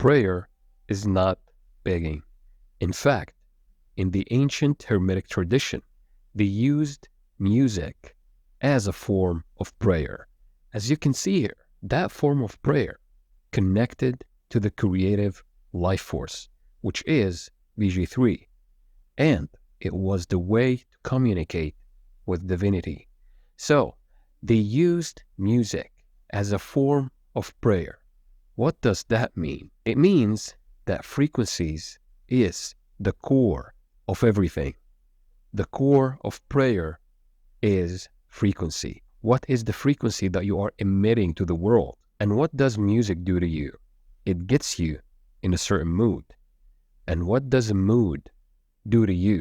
Prayer is not begging. In fact, in the ancient Hermetic tradition, they used music as a form of prayer. As you can see here, that form of prayer connected to the creative life force, which is VG3, and it was the way to communicate with divinity. So, they used music as a form of prayer. What does that mean? It means that frequencies is the core of everything. The core of prayer is frequency. What is the frequency that you are emitting to the world? And what does music do to you? It gets you in a certain mood. And what does a mood do to you?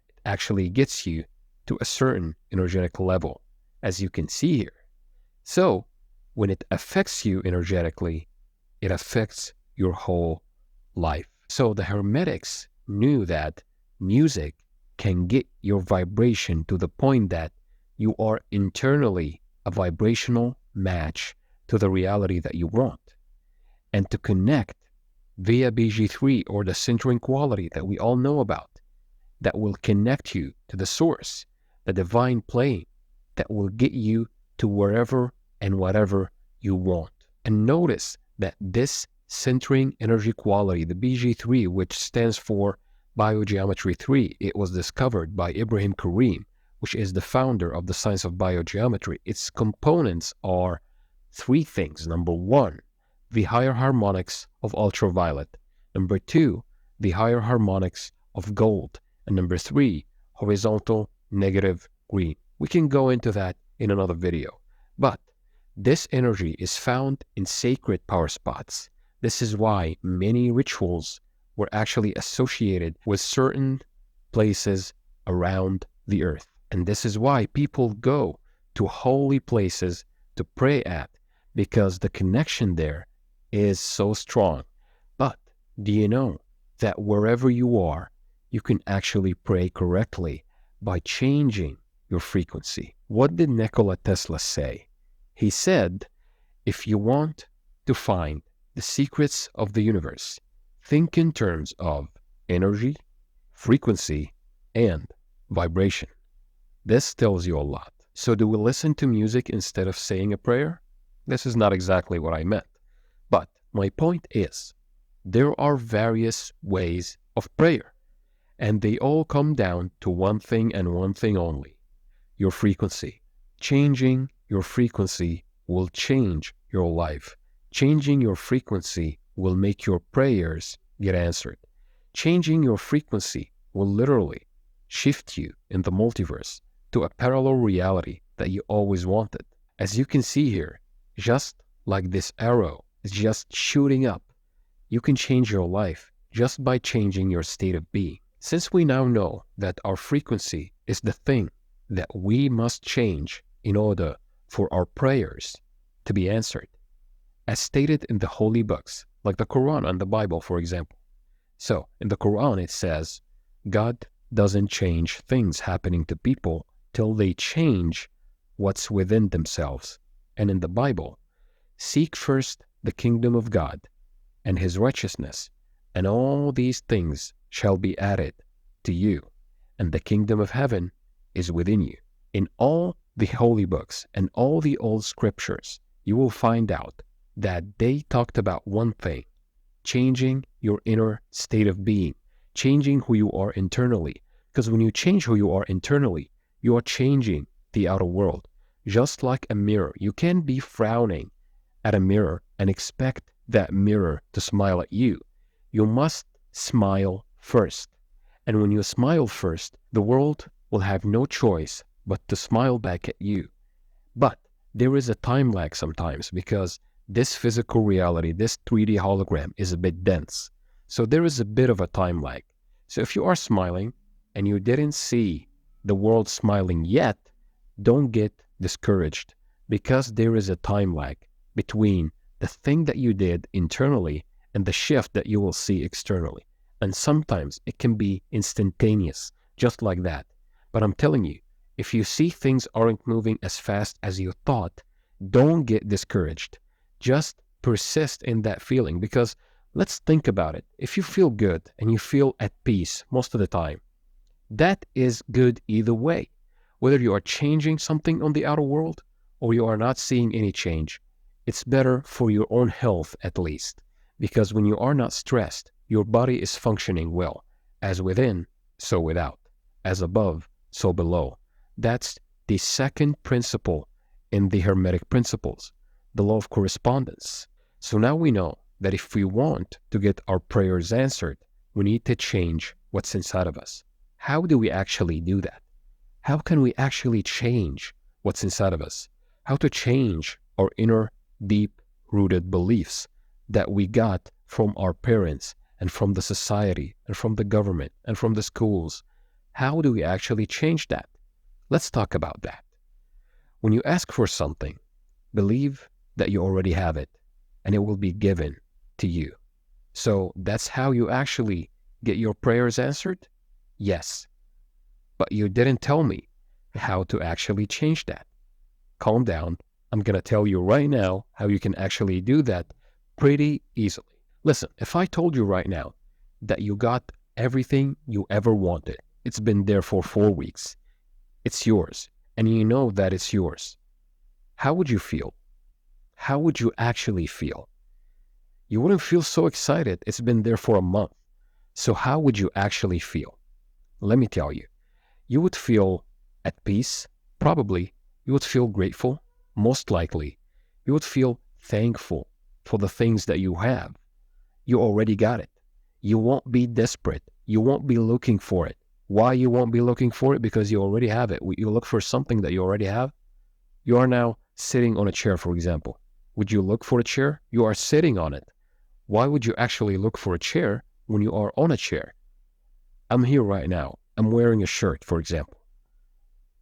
It actually gets you to a certain energetic level, as you can see here. So, when it affects you energetically, it affects your whole life. So the Hermetics knew that music can get your vibration to the point that you are internally a vibrational match to the reality that you want. And to connect via BG3, or the centering quality that we all know about, that will connect you to the source, the divine plane, that will get you to wherever and whatever you want. And notice that this centering energy quality, the BG3, which stands for Biogeometry 3, it was discovered by Ibrahim Karim, which is the founder of the science of biogeometry. Its components are three things. Number one, the higher harmonics of ultraviolet. Number two, the higher harmonics of gold. And number three, horizontal negative green. We can go into that in another video. But this energy is found in sacred power spots. This is why many rituals were actually associated with certain places around the earth. And this is why people go to holy places to pray at, because the connection there is so strong. But do you know that wherever you are, you can actually pray correctly by changing your frequency? What did Nikola Tesla say? He said, if you want to find the secrets of the universe, think in terms of energy, frequency, and vibration. This tells you a lot. So do we listen to music instead of saying a prayer? This is not exactly what I meant. But my point is, there are various ways of prayer, and they all come down to one thing and one thing only: your frequency. Changing your frequency will change your life. Changing your frequency will make your prayers get answered. Changing your frequency will literally shift you in the multiverse to a parallel reality that you always wanted. As you can see here, just like this arrow is just shooting up, you can change your life just by changing your state of being. Since we now know that our frequency is the thing that we must change in order for our prayers to be answered, as stated in the holy books, like the Quran and the Bible, for example. So, in the Quran it says, God doesn't change things happening to people till they change what's within themselves. And in the Bible, seek first the kingdom of God and his righteousness, and all these things shall be added to you, and the kingdom of heaven is within you. In all the holy books and all the old scriptures, you will find out that they talked about one thing: changing your inner state of being, changing who you are internally. Because when you change who you are internally, you are changing the outer world. Just like a mirror, you can't be frowning at a mirror and expect that mirror to smile at you. You must smile first. And when you smile first, the world will have no choice but to smile back at you. But there is a time lag sometimes, because this physical reality, this 3D hologram, is a bit dense. So there is a bit of a time lag. So if you are smiling and you didn't see the world smiling yet, don't get discouraged, because there is a time lag between the thing that you did internally and the shift that you will see externally. And sometimes it can be instantaneous, just like that. But I'm telling you, if you see things aren't moving as fast as you thought, don't get discouraged. Just persist in that feeling, because Let's think about it. If you feel good and you feel at peace most of the time, that is good either way. Whether you are changing something on the outer world or you are not seeing any change, it's better for your own health at least. Because when you are not stressed, your body is functioning well, as within, so without, as above, so below. That's the second principle in the Hermetic principles, the law of correspondence. So now we know that if we want to get our prayers answered, we need to change what's inside of us. How do we actually do that? How can we actually change what's inside of us? How to change our inner, deep-rooted beliefs that we got from our parents and from the society and from the government and from the schools. How do we actually change that? Let's talk about that. When you ask for something, believe that you already have it and it will be given to you. So that's how you actually get your prayers answered? Yes. But you didn't tell me how to actually change that. Calm down. I'm going to tell you right now how you can actually do that pretty easily. Listen, if I told you right now that you got everything you ever wanted, it's been there for 4 weeks, it's yours, and you know that it's yours, how would you feel? How would you actually feel? You wouldn't feel so excited. It's been there for a month. So how would you actually feel? Let me tell you. You would feel at peace, probably. You would feel grateful, most likely. You would feel thankful for the things that you have. You already got it. You won't be desperate. You won't be looking for it. Why you won't be looking for it? Because you already have it. You look for something that you already have. You are now sitting on a chair, for example. Would you look for a chair? You are sitting on it. Why would you actually look for a chair when you are on a chair? I'm here right now. I'm wearing a shirt, for example.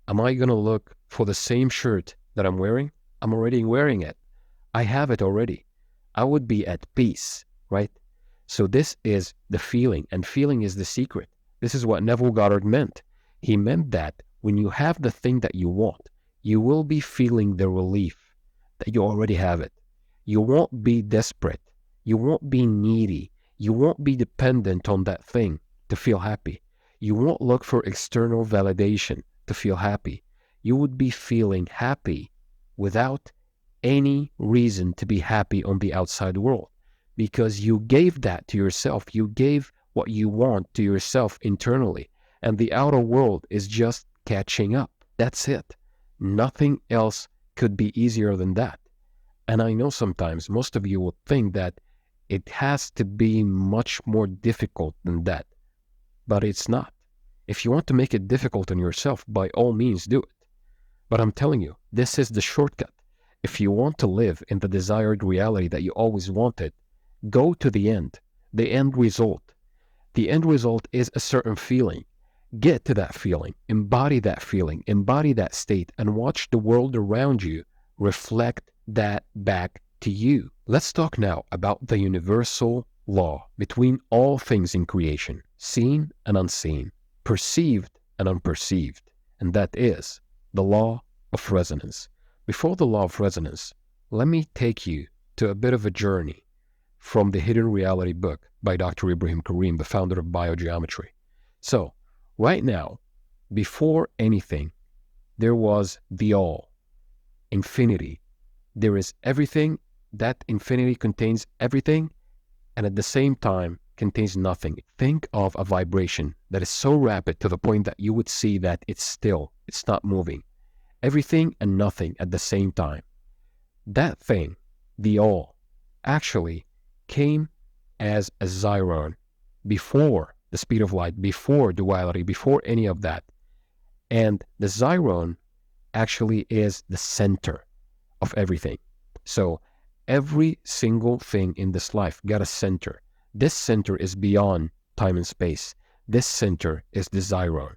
Am I going to look for the same shirt that I'm wearing? I'm already wearing it. I have it already. I would be at peace, right? So this is the feeling, and feeling is the secret. This is what Neville Goddard meant. He meant that when you have the thing that you want, you will be feeling the relief that you already have it. You won't be desperate. You won't be needy. You won't be dependent on that thing to feel happy. You won't look for external validation to feel happy. You would be feeling happy without any reason to be happy on the outside world, because you gave that to yourself. You gave what you want to yourself internally, and the outer world is just catching up. That's it. Nothing else could be easier than that. And I know sometimes most of you will think that it has to be much more difficult than that, but it's not. If you want to make it difficult on yourself, by all means do it. But I'm telling you, this is the shortcut. If you want to live in the desired reality that you always wanted, go to the end result. The end result is a certain feeling. Get to that feeling, embody that state, and watch the world around you reflect that back to you. Let's talk now about the universal law between all things in creation, seen and unseen, perceived and unperceived, and that is the law of resonance. Before the law of resonance, let me take you to a bit of a journey from the Hidden Reality book by Dr. Ibrahim Karim, the founder of biogeometry. So, right now, before anything, there was the all, infinity. There is everything. That infinity contains everything, and at the same time contains nothing. Think of a vibration that is so rapid to the point that you would see that it's still, it's not moving. Everything and nothing at the same time. That thing, the all, actually came as a Xiron before the speed of light, before duality, before any of that. And the Xiron actually is the center of everything. So every single thing in this life got a center. This center is beyond time and space. This center is the Xiron.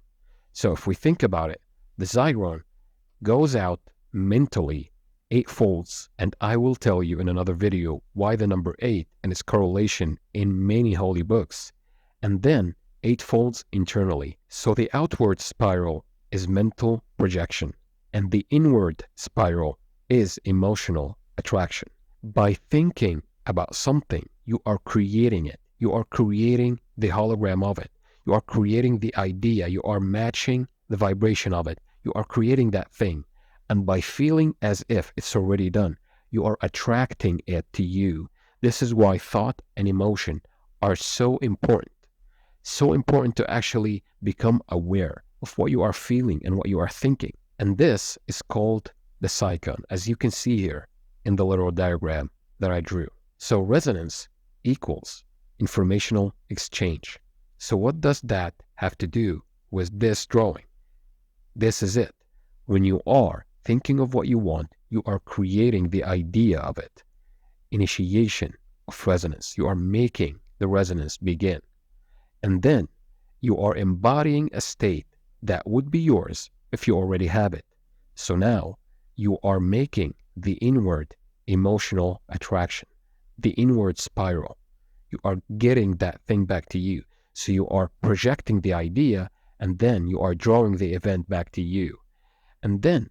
So if we think about it, the Xiron goes out mentally 8 folds, and I will tell you in another video why the number 8 and its correlation in many holy books, and then 8 folds internally. So the outward spiral is mental projection, and the inward spiral is emotional attraction. By thinking about something, you are creating it. You are creating the hologram of it. You are creating the idea. You are matching the vibration of it. You are creating that thing. And by feeling as if it's already done, you are attracting it to you. This is why thought and emotion are so important. So important to actually become aware of what you are feeling and what you are thinking. And this is called the psychon, as you can see here in the little diagram that I drew. So resonance equals informational exchange. So what does that have to do with this drawing? This is it. When you are thinking of what you want, you are creating the idea of it. Initiation of resonance. You are making the resonance begin. And then you are embodying a state that would be yours if you already have it. So now you are making the inward emotional attraction, the inward spiral. You are getting that thing back to you. So you are projecting the idea, and then you are drawing the event back to you. And then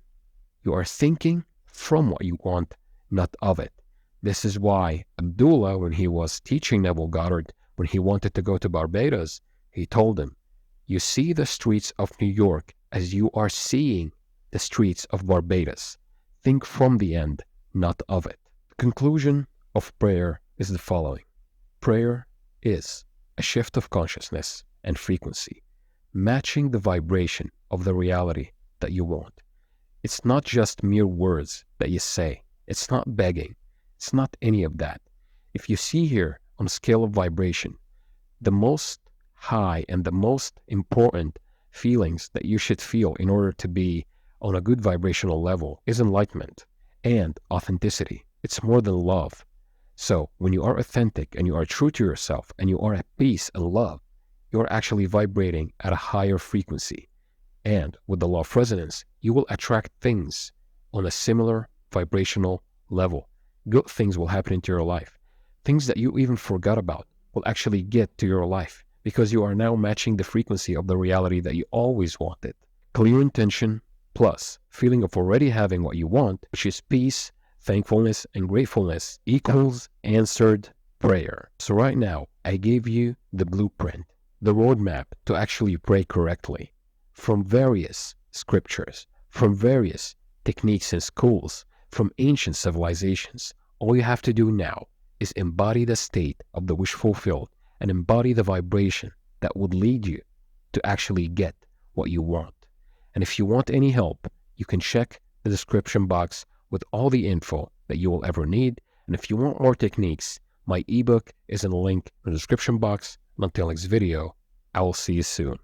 you are thinking from what you want, not of it. This is why Abdullah, when he was teaching Neville Goddard, when he wanted to go to Barbados, he told him, you see the streets of New York as you are seeing the streets of Barbados. Think from the end, not of it. The conclusion of prayer is the following. Prayer is a shift of consciousness and frequency, matching the vibration of the reality that you want. It's not just mere words that you say. It's not begging. It's not any of that. If you see here on a scale of vibration, the most high and the most important feelings that you should feel in order to be on a good vibrational level is enlightenment and authenticity. It's more than love. So when you are authentic and you are true to yourself and you are at peace and love, you're actually vibrating at a higher frequency. And with the law of resonance, you will attract things on a similar vibrational level. Good things will happen into your life. Things that you even forgot about will actually get to your life because you are now matching the frequency of the reality that you always wanted. Clear intention plus feeling of already having what you want, which is peace, thankfulness, and gratefulness, equals answered prayer. So right now, I gave you the blueprint, the roadmap to actually pray correctly from various scriptures, from various techniques and schools, from ancient civilizations. All you have to do now is embody the state of the wish fulfilled and embody the vibration that would lead you to actually get what you want. And if you want any help, you can check the description box with all the info that you will ever need. And if you want more techniques, my ebook is in the link in the description box. And until next video, I will see you soon.